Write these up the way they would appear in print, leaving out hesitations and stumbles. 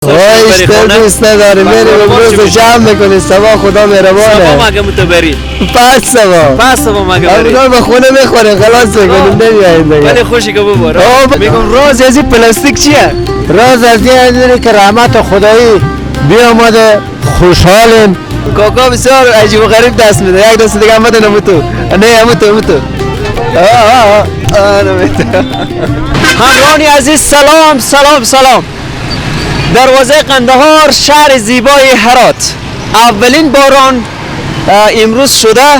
وای اشتر دوست نداری میریم امروز جمع میکنی سوا خدا مهربانه. سوا مگه متبری پس سوا مگه بری امروز به خونه میخوریم خلاص میکنیم نمیاییم دیگه. ولی خوشی که بباره. میگم راز از این پلاستیک چیه؟ راز از این که رحمت خدایی بیامده خوشحالیم. کاکا بسیار عجیب و غریب دست میده. یک دست دیگه هم بده نموتو. نه هموتو همراهان عزیز سلام. دروازه قندهار شهر زیبای هرات. اولین باران امروز شده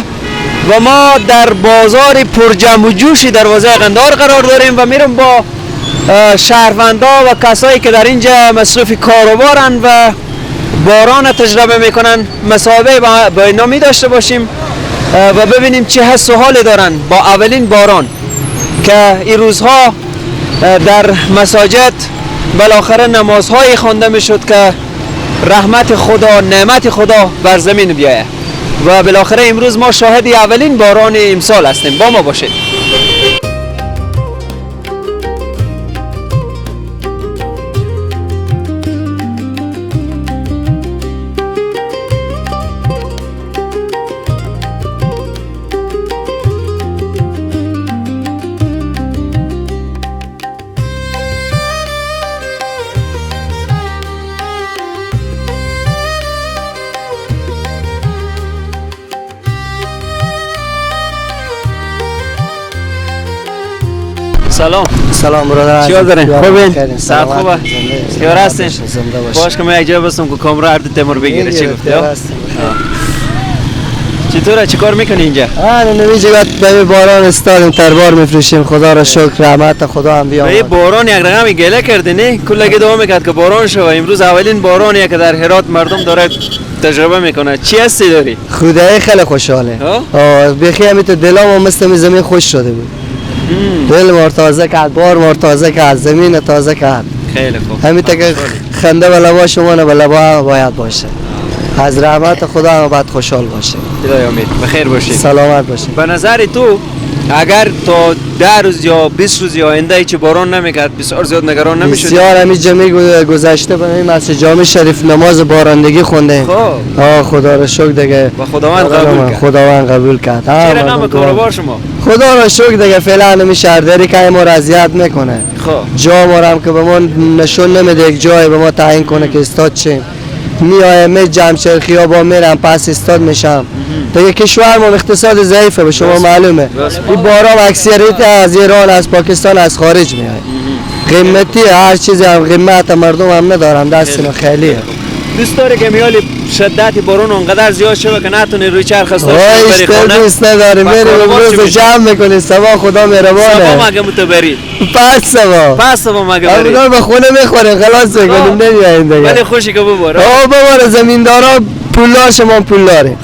و ما در بازار پرجمع و جوش دروازه قندهار قرار داریم و میرم با شهروندا و کسایی که در اینجا مصروف کاروبارن و باران تجربه میکنن مسابقه با اینا می داشته باشیم و ببینیم چه حس و حال دارن با اولین باران که این روزها در مساجد بالاخره نمازهایی خوانده میشد که رحمت خدا نعمت خدا بر زمین بیایه و بالاخره امروز ما شاهد اولین باران امسال هستیم. با ما باشید. سلام برادر. چیکار دارین؟ خوبین؟ صحت خوبه؟ خیار هستین؟ باش که من یک جا بستم که کامرا عرض تیمور بگیره. چی گفتی؟ چطوره؟ چی کار میکنی اینجا؟ نمیجه به باران استادیم تربار میفروشیم. خدا را شکر رحمت خدا هم بیامد. به باران یک رقم گله کرده نه؟ کل دعا میکرد که باران شو. امروز اولین بارانیه که در هرات مردم داره تجربه میکنه. چی حسی داری؟ خدای خیلی خوشحاله. بخی همین تو دلم مثل زمین خوش شده بود. دل مار تازه کرد، بار مار تازه کرد، زمین تازه کرد. خیلی خوب. همین که خنده به لبا شما نه به لبا باید باشه. از رحمت خدا هم باید خوشحال باشه. خدای امید بخیر باشید. سلامت باشید. به نظر تو اگر تا 10 روز یا 20 روز یا آینده هیچ باران نمیکرد بسیار زیاد نگران نمیشد؟ بسیار همین جمعه گذشته به این مسجد جامع شریف نماز بارندگی خوندیم. خدا را شکر دیگه. و خداوند قبول کرد. چه رقم کاروبار شما؟ خدا را شکر دیگه فعلا همین شهرداری که ما را اذیت میکنه. جا ما هم که به ما نشون نمیده یک جای به ما تعیین کنه که استاد چیم. میایم می جمشید خیابان میرم پس استاد میشم. دیگه کشور ما اقتصاد ضعیفه به شما معلومه. این باران اکثریت از ایران از پاکستان از خارج میاد. قیمتی هر چیزی هم قیمت مردم هم ندارن دستشون خیلیه. دوست داره که میالی شدت باران اونقدر زیاد شده که نتونی روی چرخ استاد بری خونه؟ دوست نداری میریم امروز جمع میکنی سوا خدا مهربانه. سوا مگه متبری؟ پس سوا مگه بری؟ امروز به خونه میخوریم خلاص میکنیم نمیاییم دیگه. ولی خوشی که بباره. بباره زمیندارا پولدار شما پولداری.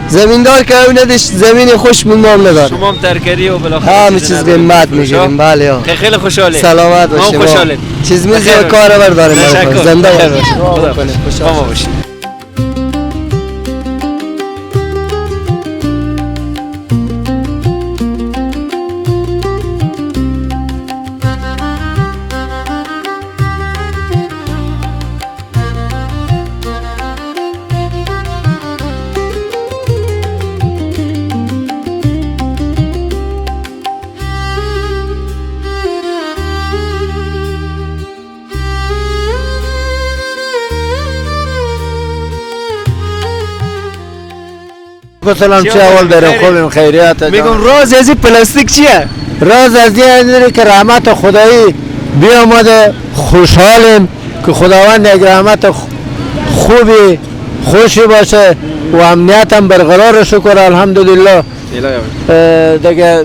زمیندار که اون ندش زمین خوش مونم نداره. شما هم ترکری و بالاخره همه چیز قیمت میگیریم. بله خیلی خوشحالیم. سلامت باشیم. خوشحالیم. چیز میزی و کار برداریم. زنده باشید. سلام چه اول داریم خوبیم خیریت. میگم راز از این پلاستیک چیه؟ راز از این که رحمت خدایی بیامده خوشحالیم که خداوند یک رحمت خوبی خوشی باشه و امنیت هم برقرار شکر الحمدلله. دیگه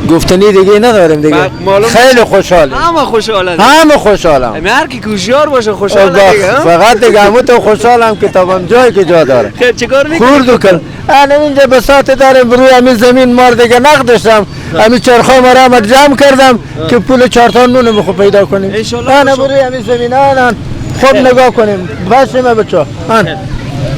گفتنی دیگه نداریم دیگه. خیلی خوشحالیم. همه خوشحالم. هر کی کوشیار باشه خوشحاله دیگه. فقط دیگه همون تو خوشحالم که تمام جایی که جا داره. خیلی چیکار میکنی؟ خوردو کن. اینجا بساط دارم روی همین زمین مار دیگه نقد داشتم. همین چرخا ما را جمع کردم که پول 4 تا نون میخو پیدا کنیم. انا روی همین زمین خوب نگاه کنیم. بس ما بچا.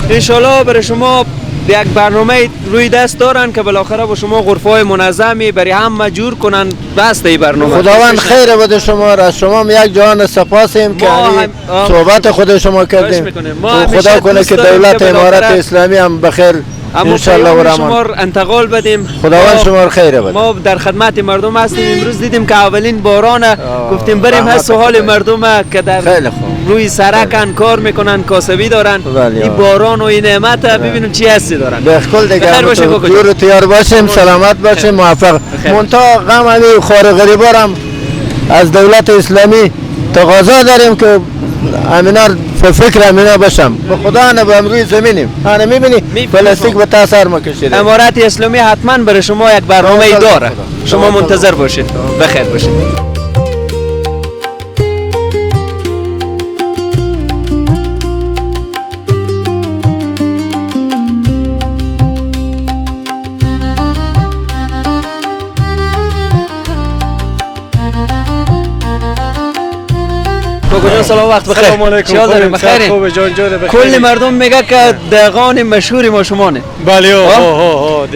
ان شاء الله برای شما یک برنامه روی دست دارن که بالاخره با شما غرفه‌های منظمی برای هم جور کنن بس این برنامه. خداوند خیر بده شما را. از شما یک جهان سپاسیم که صحبت خود شما کردیم. خدا کنه که دولت امارت اسلامی هم بخیر اما انشالله و رحمان شما انتقال بدیم. خداوند شما خیر بده. ما در خدمت مردم هستیم. امروز دیدیم که اولین باران گفتیم بریم هست حال مردم که در روی سرکن کار میکنن کاسبی دارن. این باران و این نعمت ببینیم چی هستی دارن. بخل دیگه دور تیار باشیم، سلامت باشیم، موفق. منتها غم همین خوار غریبارم از دولت اسلامی تقاضا داریم که امینا فکر امینا باشم. به خدا نه به امروی زمینیم. انا میبینی پلاستیک به تاثیر مکشیده. امارت اسلامی حتما برای شما یک برنامه داره. شما منتظر باشید. بخیر باشید. سلام وقت بخیر. سلام علیکم. خوب جان جان بخیر. کل مردم میگه که دهقان مشهوری ما شمانه. بله دهقانم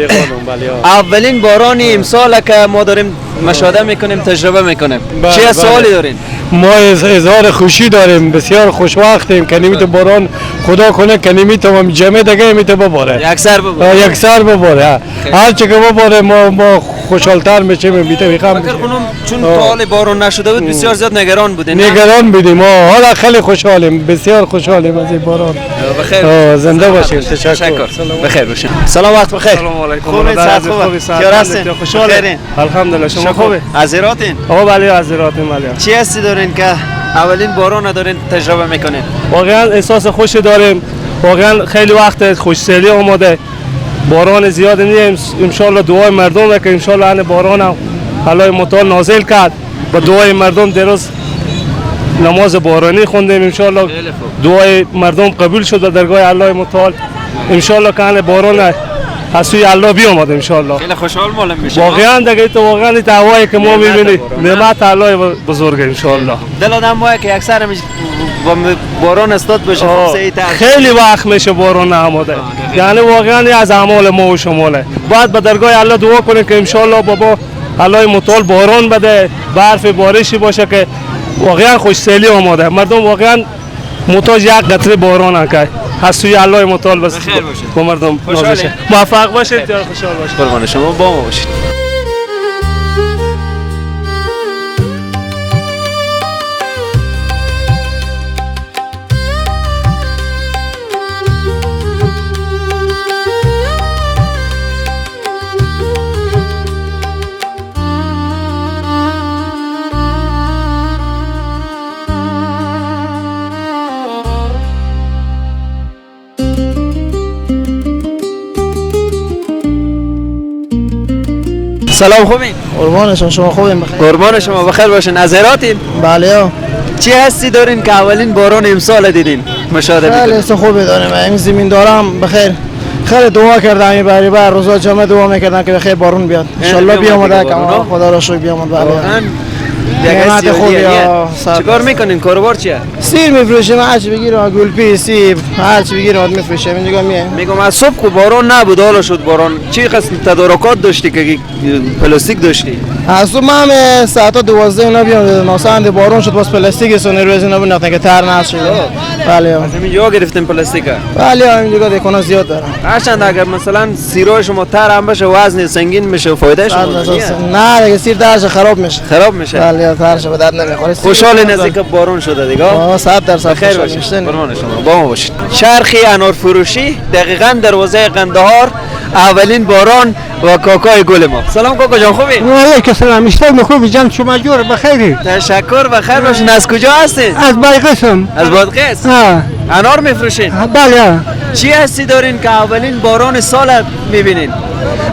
بله. اولین باران امسال که ما داریم مشاهده میکنیم تجربه میکنیم. چه سوالی دارین؟ ما اظهار خوشی داریم، بسیار خوشوقتیم که نمیتو باران خدا کنه که نمیتو جمع دیگه میتو بباره. یکسر بباره. هر چه که بباره ما خوشحالتر میشیم. میخوام چون حال باران نشده بود بسیار زیاد نگران بودیم. نگران بودیم. حالا خیلی خوشحالیم، بسیار خوشحالیم از این باران. بخیر. زنده باشیم. تشکر. بخیر باشین. سلام وقت بخیر. سلام علیکم. خوبه. چطور هستین؟ خوشحالین. الحمدلله. شما خوبه؟ از هراتین؟ بله از هراتیم بله. چی حسی دارین که اولین باران دارین تجربه میکنین؟ واقعا احساس خوشی داریم. واقعا خیلی وقت خوشسالی اومده. باران زیاد نیست. ان شاء الله دعای مردم که ان شاء الله باران هم الله متعال نازل کرد. با دعای مردم دیروز نماز بارانی خوندیم. ان شاء الله دعای مردم قبول شد در درگاه الله متعال. ان شاء الله که باران از سوی الله بیامد ان شاء الله. خیلی خوشحال معلوم میشه. واقعا دیگه تو واقعا این هوایی که ما میبینیم نعمت الله بزرگ ان شاء الله. دل آدم ما که اکثر باران استاد بشه. خیلی وقت میشه باران نموده. یعنی واقعا از اعمال ما و شماله. باید به درگاه الله دعا کنیم که ان شاء الله بابا الله متعال باران بده، برف بارشی باشه که واقعا خوشسالی آماده. مردم واقعا محتاج یک قطره باران هست. از سوی الله متعال بس با مردم نازشه. موفق باشید. خوشحال باشید. قربان شما با ما باشید. سلام خوبین؟ قربان شما خوبین بخیر. قربان شما بخیر باشین. از هراتین؟ بله. چی حسی دارین که اولین باران امسال دیدین؟ مشاهده میکنین؟ خیلی حس خوبی داریم. این زمین دارم بخیر. خیلی دعا کردم این باری بر روزا جمعه دعا میکردن که بخیر بارون بیاد. ان شاء الله بیامده که خدا را شکر بیامد. بله. نعمت خوبی. چیکار میکنین؟ کاروبار چیه؟ سیر میفروشیم. هر چی بگیرم گلپی سیب هر چی بگیرم میفروشیم. اینجا میگم از صبح که باران نبود حالا شد باران. چی قسم تدارکات داشتی که پلاستیک داشتی؟ از صبح من ساعت 12 اینا بیام مثلا بارون شد باز پلاستیک سونی روز اینا بناختن که تر نشه. بله. از همین جا گرفتیم پلاستیک. بله اینجا دیگه زیاد دارن. هرچند اگر مثلا سیرای شما تر هم بشه وزن سنگین میشه فایده شما نه دیگه سیر درش خراب میشه. خراب میشه. بله درش به درد نمیخوره. خوشحال نزدیک بارون شده دیگه. 100% خیر باشید. قربان شما با ما باشید. چرخی انار فروشی دقیقاً دروازه قندهار اولین باران و کاکای گل ما. سلام کاکا جان خوبی؟ علیکم سلام. اشتباه خوبی جان شما جور بخیری؟ تشکر بخیر باشین. از کجا هستین؟ از بادغیسم. از بادغیس؟ انار میفروشین؟ بله. چی حسی دارین که اولین باران سال میبینین؟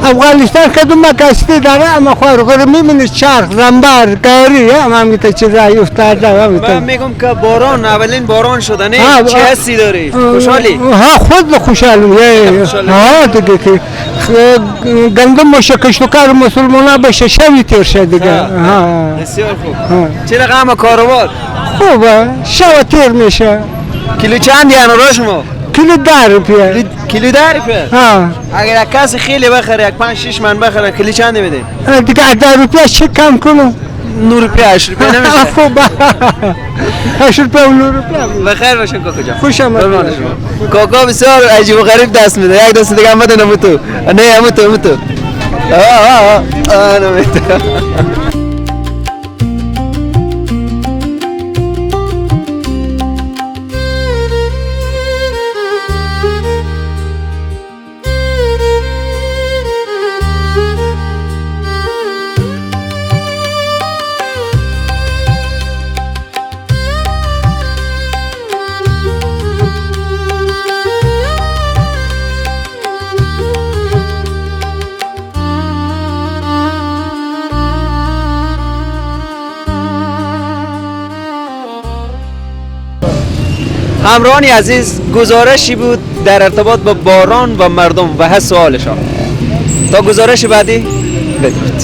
افغانستان کدوم کشتی داره اما خواهر میبینید چرخ زنبر گاری هم میگه چیزایی افتاده. من میگم که باران اولین باران شده نه چی حسی داری؟ خوشحالی؟ خود خوشحالم. دیگه که گندم باشه کشتکار مسلمان بشه شوی تیر شد دیگه. بسیار خوب. چه رقم کاروبار؟ خوبه شو تیر میشه. کیلو چندی انار شما؟ کیلو 10 روپیه. کیلو 10 روپیه. ها اگر یک کسی خیلی بخره یک 5-6 من بخره کیلو چند میده؟ دیگه 10 روپیه چه کم کنم؟ 9 روپیه 8 روپیه نمیشه. خوب 8 روپیه و 9 روپیه. بخیر باشین کاکا جان. خوش آمدید. قربان شما. کاکا بسیار عجیب و غریب دست میده. یک دست دیگه هم بده نموتو. نه هموتو. نمیده. همراهان عزیز، گزارشی بود در ارتباط با باران و مردم و هست سوالشان. تا گزارش بعدی بدرود.